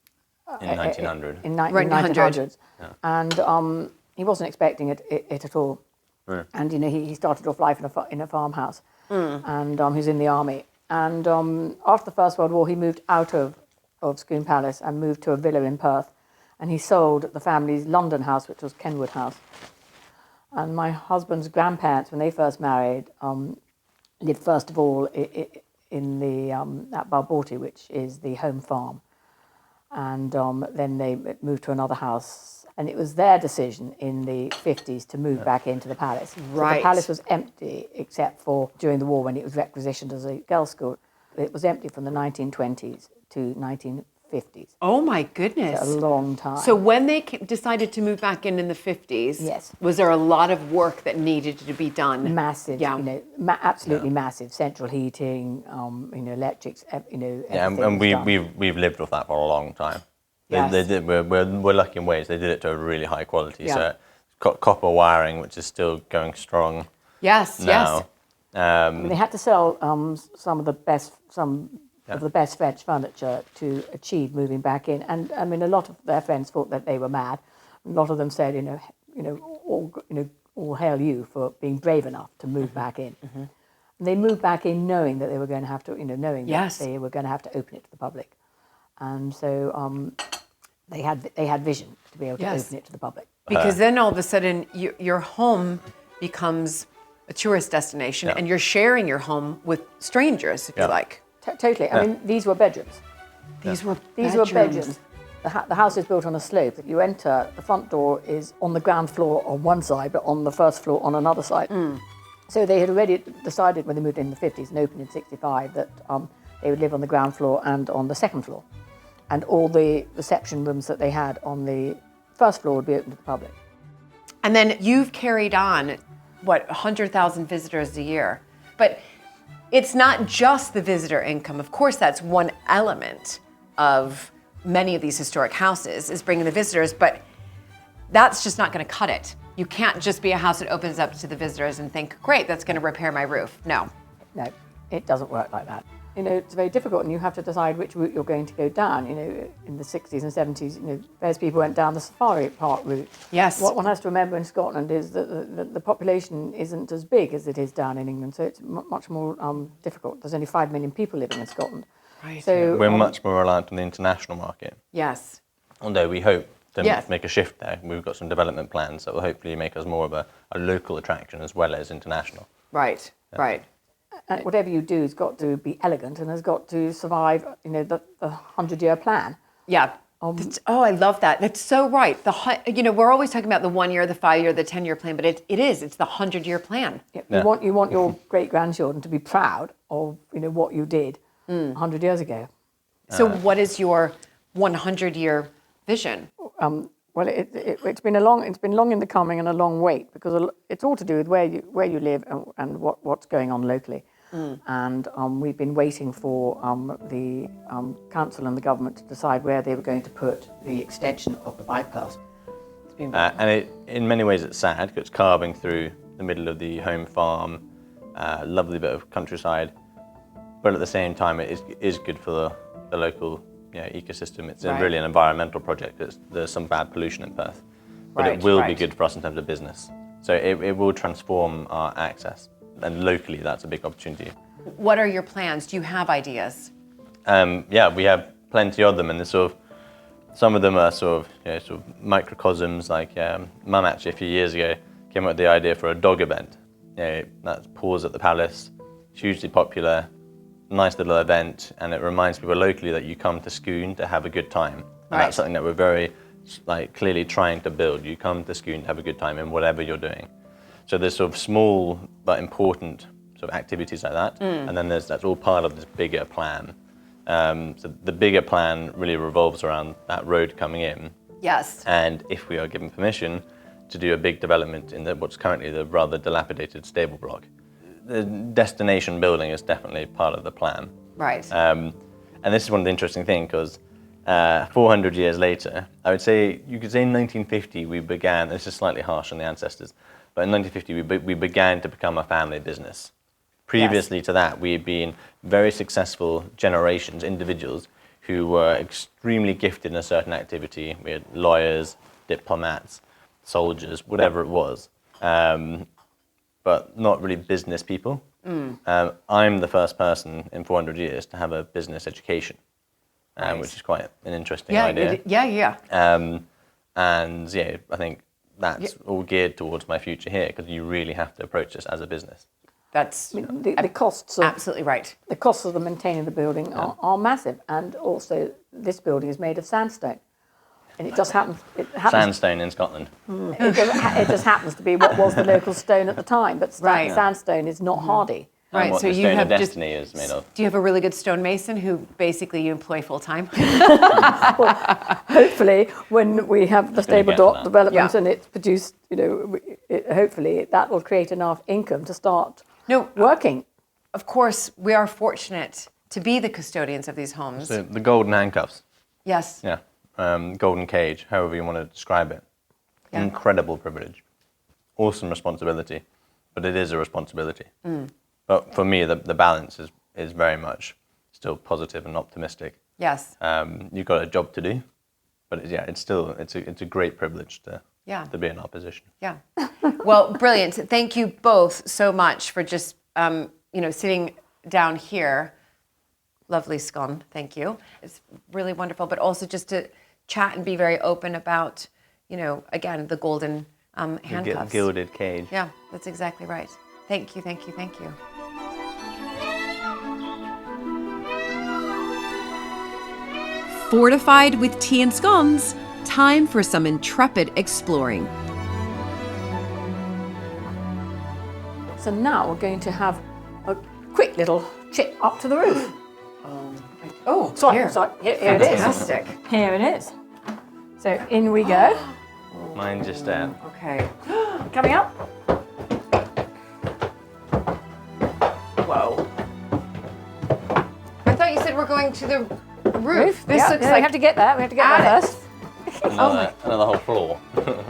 1900. In Right, 1900s. And he wasn't expecting it at all. Right. And you know, he started off life in a farmhouse, and he was in the army. And after the First World War, he moved out of Scone Palace and moved to a villa in Perth, and he sold the family's London house, which was Kenwood House. And my husband's grandparents, when they first married, lived first of all in the at Balborty, which is the home farm, and then they moved to another house. And it was their decision in the 50s to move back into the palace. So Right. the palace was empty except for during the war when it was requisitioned as a girls' school. It was empty from the 1920s to 50s. Oh my goodness. A long time. So when they decided to move back in the 50s, Yes. was there a lot of work that needed to be done? Massive, Yeah. you know, absolutely massive. Central heating, you know, electrics, you know, Yeah, everything and was done. we've lived with that for a long time. Yes. They did. We're lucky in ways. They did it to a really high quality. Yeah. So it's got copper wiring, which is still going strong Yes, now. yes. I mean, they had to sell some of the best French furniture to achieve moving back in. And I mean, a lot of their friends thought that they were mad. A lot of them said, all hail you for being brave enough to move back in. And they moved back in knowing that they were going to have to, knowing Yes. that they were going to have to open it to the public. And so they had vision to be able to Yes. open it to the public. Because then all of a sudden your home becomes a tourist destination and you're sharing your home with strangers, if you like. Totally. I mean, these were bedrooms. These were bedrooms. The house is built on a slope. You enter, the front door is on the ground floor on one side, but on the first floor on another side. So they had already decided when they moved in the 50s and opened in 65 that they would live on the ground floor and on the second floor. And all the reception rooms that they had on the first floor would be open to the public. And then you've carried on, 100,000 visitors a year. But it's not just the visitor income. Of course, that's one element of many of these historic houses is bringing the visitors, but that's just not going to cut it. You can't just be a house that opens up to the visitors and think, great, that's going to repair my roof. No. No, it doesn't work like that. It's very difficult, and you have to decide which route you're going to go down. In the 60s and 70s, various people went down the safari park route. Yes. What one has to remember in Scotland is that the population isn't as big as it is down in England, so it's much more difficult. There's only 5 million people living in Scotland. Right. So We're much more reliant on the international market. Yes. Although we hope to Yes. make a shift there. We've got some development plans that will hopefully make us more of a local attraction as well as international. Right. Right. And whatever you do has got to be elegant and has got to survive, the 100-year plan. Yeah. I love that. That's so right. We're always talking about the 1 year, the 5 year, the 10-year plan, but it's the 100-year plan. Yeah. You want your great-grandchildren to be proud of what you did 100 years ago. So what is your 100-year vision? Well, it's been long in the coming and a long wait, because it's all to do with where you live and what's going on locally. And we've been waiting for the council and the government to decide where they were going to put the extension of the bypass. And in many ways it's sad because it's carving through the middle of the home farm, lovely bit of countryside, but at the same time it is good for the local ecosystem. It's really an environmental project. There's some bad pollution in Perth, but it will be good for us in terms of business. So it will transform our access, and locally that's a big opportunity. What are your plans? Do you have ideas? We have plenty of them, and there's some of them are sort of microcosms. Like Mum actually a few years ago came up with the idea for a dog event. That's Paws at the Palace, hugely popular. Nice little event, and it reminds people locally that you come to Scone to have a good time. And that's something that we're very clearly trying to build. You come to Scone to have a good time in whatever you're doing. So there's sort of small but important sort of activities like that, and then that's all part of this bigger plan. So the bigger plan really revolves around that road coming in. Yes. And if we are given permission to do a big development in what's currently the rather dilapidated stable block. The destination building is definitely part of the plan. Right. And this is one of the interesting things because 400 years later, you could say in 1950 we began, this is slightly harsh on the ancestors, but in 1950 we began to become a family business. Previously to that, we had been very successful generations, individuals who were extremely gifted in a certain activity. We had lawyers, diplomats, soldiers, whatever it was. But not really business people. I'm the first person in 400 years to have a business education, which is quite an interesting idea. And I think that's all geared towards my future here, because you really have to approach this as a business. That's the costs. absolutely right. The costs of maintaining the building are massive, and also this building is made of sandstone. And it just happens. Sandstone in Scotland. It just happens to be what was the local stone at the time, but sandstone is not hardy. Right, and what so the you stone have of just- destiny is made of. Do you have a really good stonemason who basically you employ full time? Hopefully, when we have the stable get to dot that. development Yeah. and it's produced, hopefully that will create enough income to start No, working. of course, we are fortunate to be the custodians of these homes. So the golden handcuffs, Yes. yeah, golden cage, however you want to describe it. Yeah. Incredible privilege, awesome responsibility, but it is a responsibility. But for me, the balance is very much still positive and optimistic. Yes. You've got a job to do, but it's a great privilege to be in our position. Yeah. Well, brilliant. Thank you both so much for just sitting down here. Lovely scone. Thank you. It's really wonderful, but also just to chat and be very open about, again, the golden handcuffs. Gilded cage. Yeah, that's exactly right. Thank you, thank you, thank you. Fortified with tea and scones, time for some intrepid exploring. So now we're going to have a quick little trip up to the roof. Oh, Sorry, here. here it is. Fantastic. Here it is. So in we go. Mine just out. Okay. Coming up. Whoa. I thought you said we're going to the roof. This Yeah, looks we like have to get there. We have to get there attic. first. Another whole floor.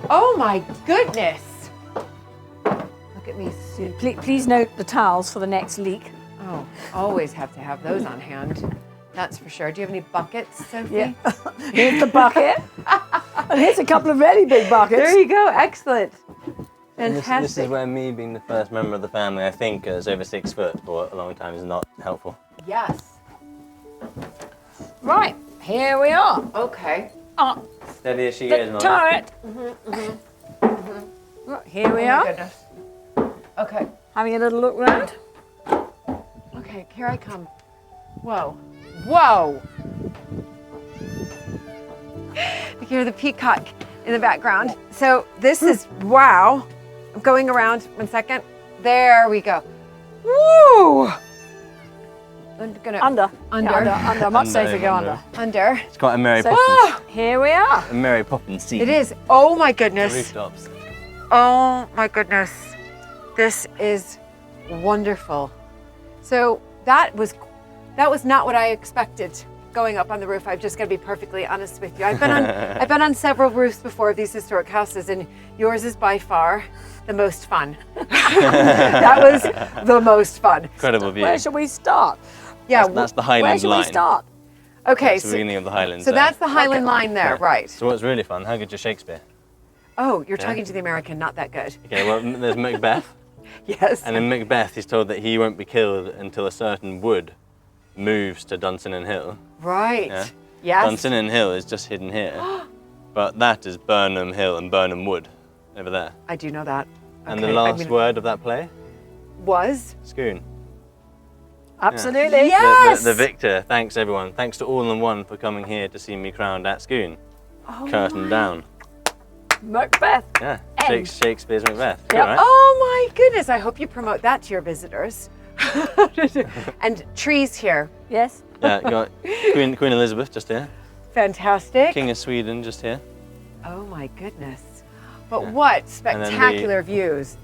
Oh my goodness. Look at me. Please note the towels for the next leak. Oh, always have to have those on hand. That's for sure. Do you have any buckets, Sophie? Yeah. Here's the bucket. And here's a couple of really big buckets. There you go. Excellent. This Fantastic. is where me being the first member of the family, I think, is over 6 foot for a long time is not helpful. Yes. Right, here we are. Okay. Up Steady as she the goes, Mum. turret. Right, here we Oh my are, goodness. Okay. having a little look round. Okay, here I come. Whoa. Whoa. You hear the peacock in the background. So this is, wow. I'm going around, 1 second. There we go. Woo! I'm gonna, Under. Under. Yeah, under. Much Under, safer go under. under. under. It's quite a Mary So- Poppins. Here we are. A Mary Poppins scene. It is. Oh my The goodness. rooftops. Oh my goodness. This is wonderful. So that was not what I expected going up on the roof. I'm just going to be perfectly honest with you. I've been on several roofs before of these historic houses, and yours is by far the most fun. That was the most fun. Incredible view. Where shall we start? Yeah. That's the Where Highland shall line. we start? Okay. That's the beginning of the Highlands. So that's the Highland line there, right? So what's really fun, how good's your Shakespeare? Oh, you're talking to the American, not that good. Okay, well, there's Macbeth. Yes. And in Macbeth, he's told that he won't be killed until a certain wood moves to Dunsinane Hill. Right. Yeah. Yes. Dunsinane Hill is just hidden here. But that is Burnham Hill and Burnham Wood over there. I do know that. And the Okay, last word of that play? was. Scoon. Absolutely. Yes. The victor, thanks everyone. Thanks to All in One for coming here to see me crowned at Scoon. Oh Curtain down. Macbeth. Yeah, End. Shakespeare's Macbeth. Yep. All right. Oh my goodness, I hope you promote that to your visitors. And trees here. Yes. Yeah, you got Queen Elizabeth just here. Fantastic. King of Sweden just here. Oh my goodness. But what spectacular views.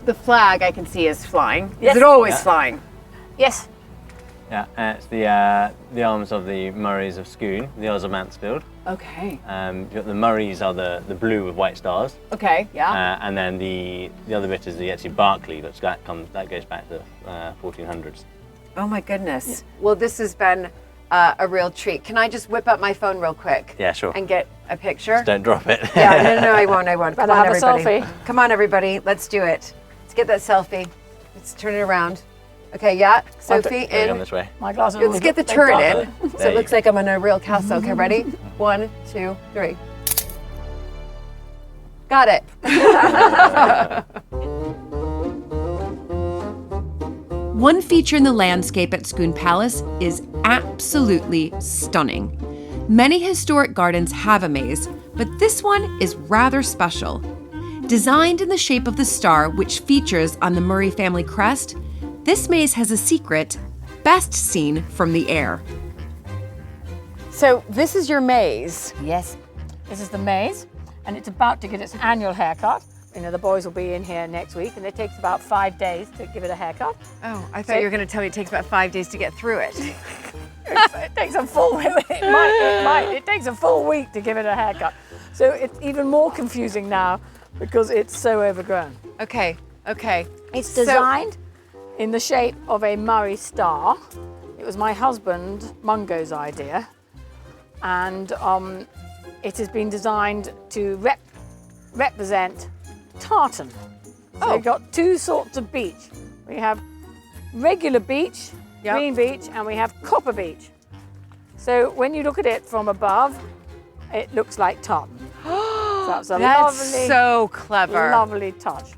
The flag I can see is flying. Yes. Is it always Yeah. flying? Yes. Yeah, it's the arms of the Murrays of Scoon, the Earls of Mansfield. Okay. You've got the Murrays are the blue with white stars. Okay, yeah. And then the other bit is the actually Berkeley, that goes back to 1400s. Oh my goodness. Well, this has been a real treat. Can I just whip up my phone real quick? Yeah, sure. And get a picture? Don't drop it. Yeah, no, I won't. Come Better on, have a everybody. selfie. Come on, everybody. Let's do it. Let's get that selfie. Let's turn it around. Okay, yeah. Sophie, Going in. this way. My glasses. Let's get the turret in. So There it looks you like I'm on a real castle. Okay, ready? 1, 2, 3. Got it. One feature in the landscape at Scoon Palace is absolutely stunning. Many historic gardens have a maze, but this one is rather special. Designed in the shape of the star which features on the Murray family crest, this maze has a secret best seen from the air. So this is your maze. Yes, this is the maze, and it's about to get its annual haircut. You know, the boys will be in here next week, and it takes about 5 days to give it a haircut. Oh, I thought you were going to tell me it takes about 5 days to get through it. It takes a full it takes a full week to give it a haircut. So it's even more confusing now because it's so overgrown. Okay. It's designed in the shape of a Murray star. It was my husband Mungo's idea, and it has been designed to represent tartan. So we've got two sorts of beach. We have regular beach, green beach, and we have copper beach. So when you look at it from above, it looks like tartan. So that's a lovely, so clever. lovely touch.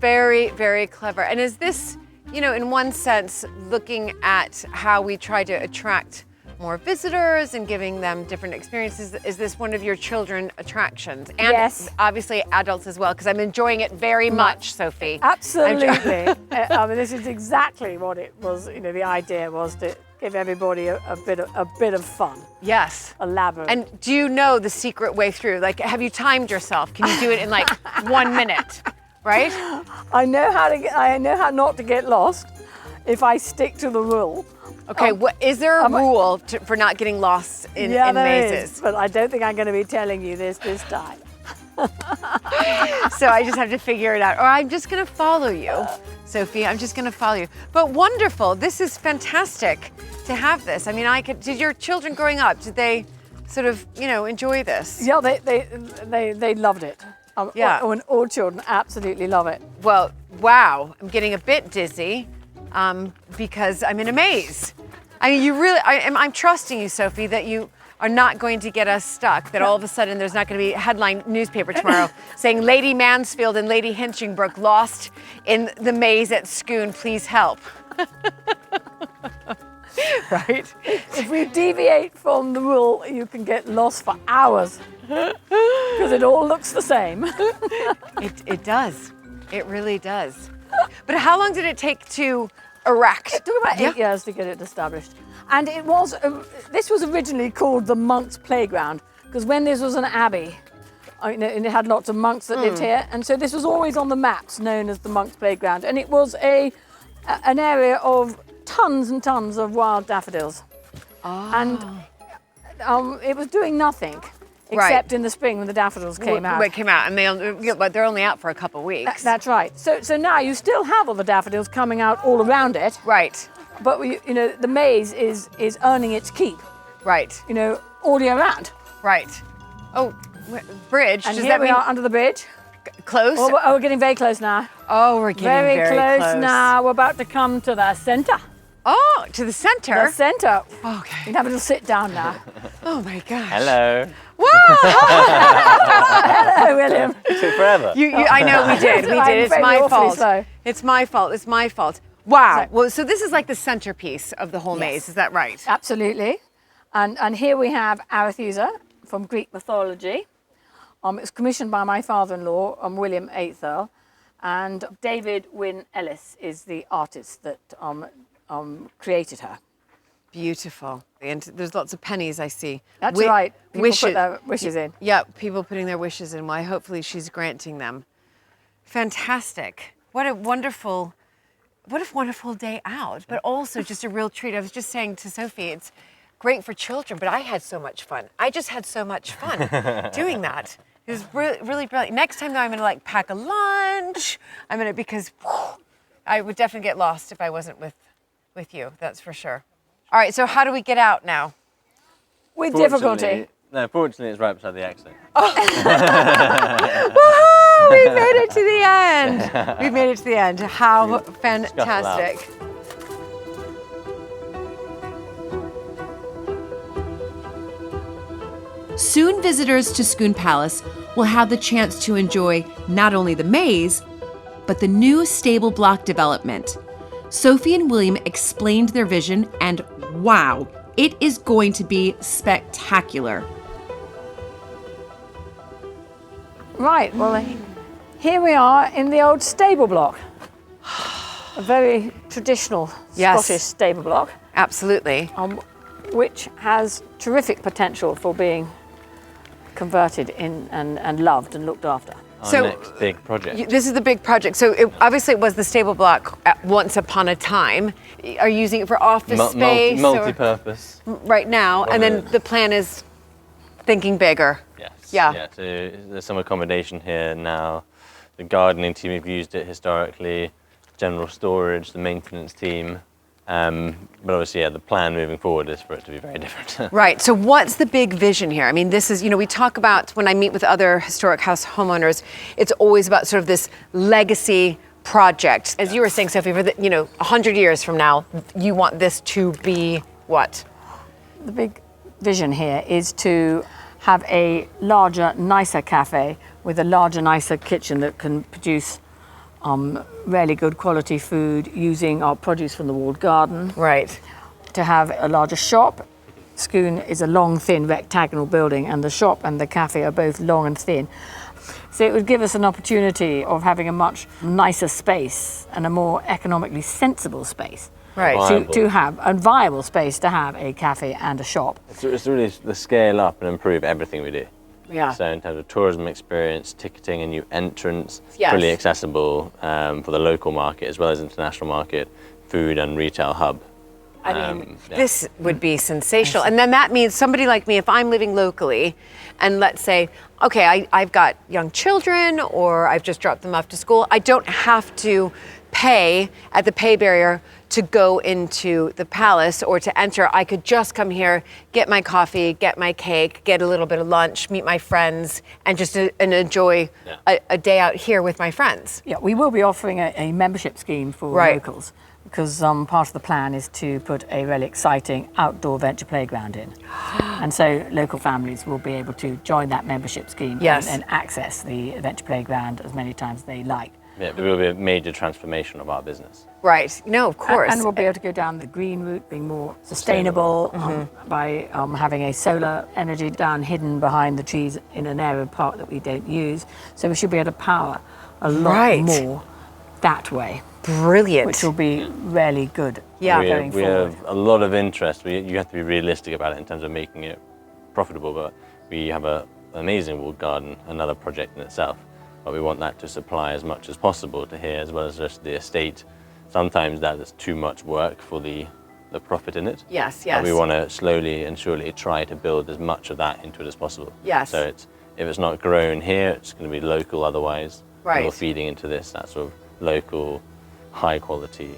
Very, very clever. And is this, you know, in one sense, looking at how we try to attract more visitors and giving them different experiences, is this one of your children attractions? And yes. Obviously adults as well, because I'm enjoying it very much, Sophie. Absolutely. I mean, this is exactly what it was. You know, the idea was to give everybody a bit of fun. Yes. Elaborate. And do you know the secret way through? Like, have you timed yourself? Can you do it in like 1 minute? Right? I know how not to get lost if I stick to the rule. Okay, is there a rule for not getting lost in there mazes? is, but I don't think I'm going to be telling you this time. So I just have to figure it out. Or I'm just going to follow you, Sophie. I'm just going to follow you. But wonderful. This is fantastic to have this. I mean, did your children growing up, did they sort of, you know, enjoy this? Yeah, they loved it. Yeah. All children absolutely love it. Well, wow. I'm getting a bit dizzy because I'm in a maze. I mean, I'm trusting you, Sophie, that you are not going to get us stuck, that all of a sudden there's not going to be a headline newspaper tomorrow saying Lady Mansfield and Lady Hinchingbrook lost in the maze at Scone, please help. Right? If we deviate from the rule, you can get lost for hours because it all looks the same. It does. It really does. But how long did it take to erect? It took about 8 years to get it established. And this was originally called the Monks' Playground, because when this was an abbey, and it had lots of monks that lived here, and so this was always on the maps known as the Monks' Playground, and it was an area of tons and tons of wild daffodils. And it was doing nothing. Except in the spring when the daffodils came out. When it came out, and they're only out for a couple of weeks. That's right. So now you still have all the daffodils coming out all around it. Right. But you know, the maze is earning its keep. Right. You know, all year round. Right. Oh, bridge. And does here that we mean are under the bridge. close? Oh, we're getting very close now. Oh, we're getting very close now. We're about to come to the center. Oh, to the center. The center. Okay. You can have a little sit down now. Oh my gosh. Hello. Whoa! Hello, William. It took forever. I know we did. We did. It's my fault. Slow. It's my fault. It's my fault. Wow. Well, so this is like the centerpiece of the whole maze. Is that right? Absolutely. And here we have Arethusa from Greek mythology. It's commissioned by my father-in-law, William VIII Earl, and David Wynne Ellis is the artist that created her. Beautiful. And there's lots of pennies I see. That's right. People put their wishes in. Yeah, people putting their wishes in. Why, hopefully she's granting them. Fantastic. What a wonderful day out, but also just a real treat. I was just saying to Sophie, it's great for children, but I had so much fun. I just had so much fun doing that. It was really brilliant. Next time though, I'm gonna pack a lunch. Because I would definitely get lost if I wasn't with you, that's for sure. All right, so how do we get out now? With difficulty. No, fortunately it's right beside the exit. Woohoo! We made it to the end. We made it to the end. How fantastic. Soon visitors to Scone Palace will have the chance to enjoy not only the maze, but the new stable block development. Sophie and William explained their vision, and wow, it is going to be spectacular. Right, well, Here we are in the old stable block. A very traditional Yes. Scottish stable block, Absolutely. which has terrific potential for being converted in and loved and looked after. Our next big project. This is the big project. So obviously it was the stable block at once upon a time. Are you using it for office space? Multi-purpose. Right now, and then the plan is thinking bigger. Yes. Yeah. So there's some accommodation here now. The gardening team have used it historically. General storage, the maintenance team. But obviously, the plan moving forward is for it to be very different. Right. So what's the big vision here? I mean, this is, we talk about, when I meet with other historic house homeowners, it's always about sort of this legacy project. As you were saying, Sophie, for 100 years from now, you want this to be what? The big vision here is to have a larger, nicer cafe with a larger, nicer kitchen that can produce really good quality food using our produce from the walled garden. Right. To have a larger shop. Scone is a long, thin, rectagonal building, and the shop and the cafe are both long and thin. So it would give us an opportunity of having a much nicer space and a more economically sensible space. Right. To have a viable space to have a cafe and a shop. It's really the scale up and improve everything we do. Yeah. So in terms of tourism experience, ticketing, a new entrance, Yes. fully accessible for the local market as well as international market, food and retail hub. I mean, this would be sensational. And then that means somebody like me, if I'm living locally, and let's say, okay, I've got young children or I've just dropped them off to school, I don't have to pay at the pay barrier to go into the palace or to enter. I could just come here, get my coffee, get my cake, get a little bit of lunch, meet my friends, and just and enjoy a day out here with my friends. Yeah, we will be offering a membership scheme for Right. locals because part of the plan is to put a really exciting outdoor venture playground in. And so local families will be able to join that membership scheme Yes. and access the venture playground as many times as they like. Yeah, there will be a major transformation of our business. Right. No, of course. And we'll be able to go down the green route, being more sustainable by having a solar energy down hidden behind the trees in an area of park that we don't use. So we should be able to power a lot Right. more that way, Brilliant. which will be really good Yeah. going we forward. have a lot of interest. You have to be realistic about it in terms of making it profitable, but we have an amazing walled garden, another project in itself. But we want that to supply as much as possible to here as well as just the estate. Sometimes that is too much work for the profit in it. Yes, But yes. we want to slowly and surely try to build as much of that into it as possible. Yes. So if it's not grown here, it's going to be local otherwise. Right. And we're feeding into this, that sort of local, high quality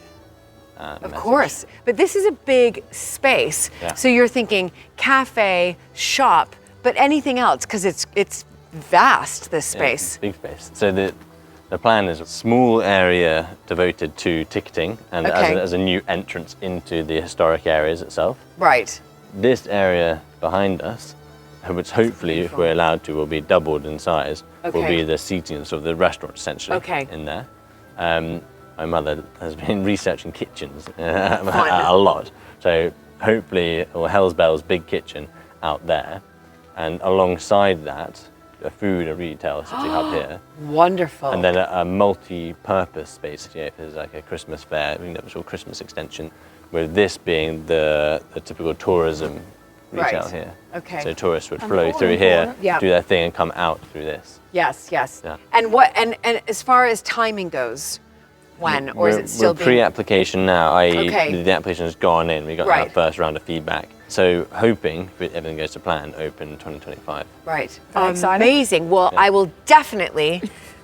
Of message. course. But this is a big space. Yeah. So you're thinking cafe, shop, but anything else, because it's vast, this Yeah, space. big space. So the plan is a small area devoted to ticketing and Okay. as a new entrance into the historic areas itself. Right. This area behind us, which hopefully, if we're allowed to, will be doubled in size, will Okay. be the seating, sort of the restaurant essentially Okay. in there. My mother has been researching kitchens a lot. So hopefully, or Hell's Bells big kitchen out there. And alongside that, a food and retail city hub here. Wonderful. And then a multi-purpose space here, if there's like a Christmas fair, we can have a sort of Christmas extension, with this being the typical tourism retail Right. here. Okay. So tourists would And flow all through here, important. Yeah. do their thing, and come out through this. Yes, yes. Yeah. And what and as far as timing goes, when or is it still we're being pre-application now, i.e. Okay. the application has gone in, we got Right. that first round of feedback. So hoping, if everything goes to plan, open 2025. right? Very exciting. Amazing. Well, I will definitely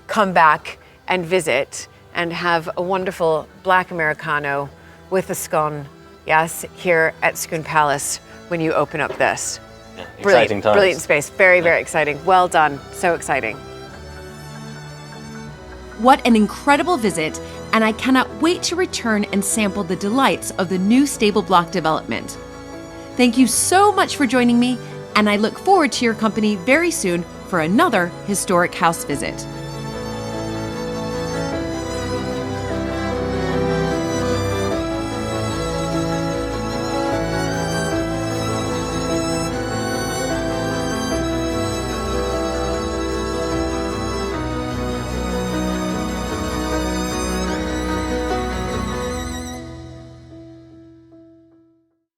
come back and visit and have a wonderful black Americano with a scone. Yes, here at Scone Palace when you open up this. Yeah, Brilliant, exciting times. brilliant space. Very, very exciting. Well done. So exciting. What an incredible visit, and I cannot wait to return and sample the delights of the new stable block development. Thank you so much for joining me, and I look forward to your company very soon for another historic house visit.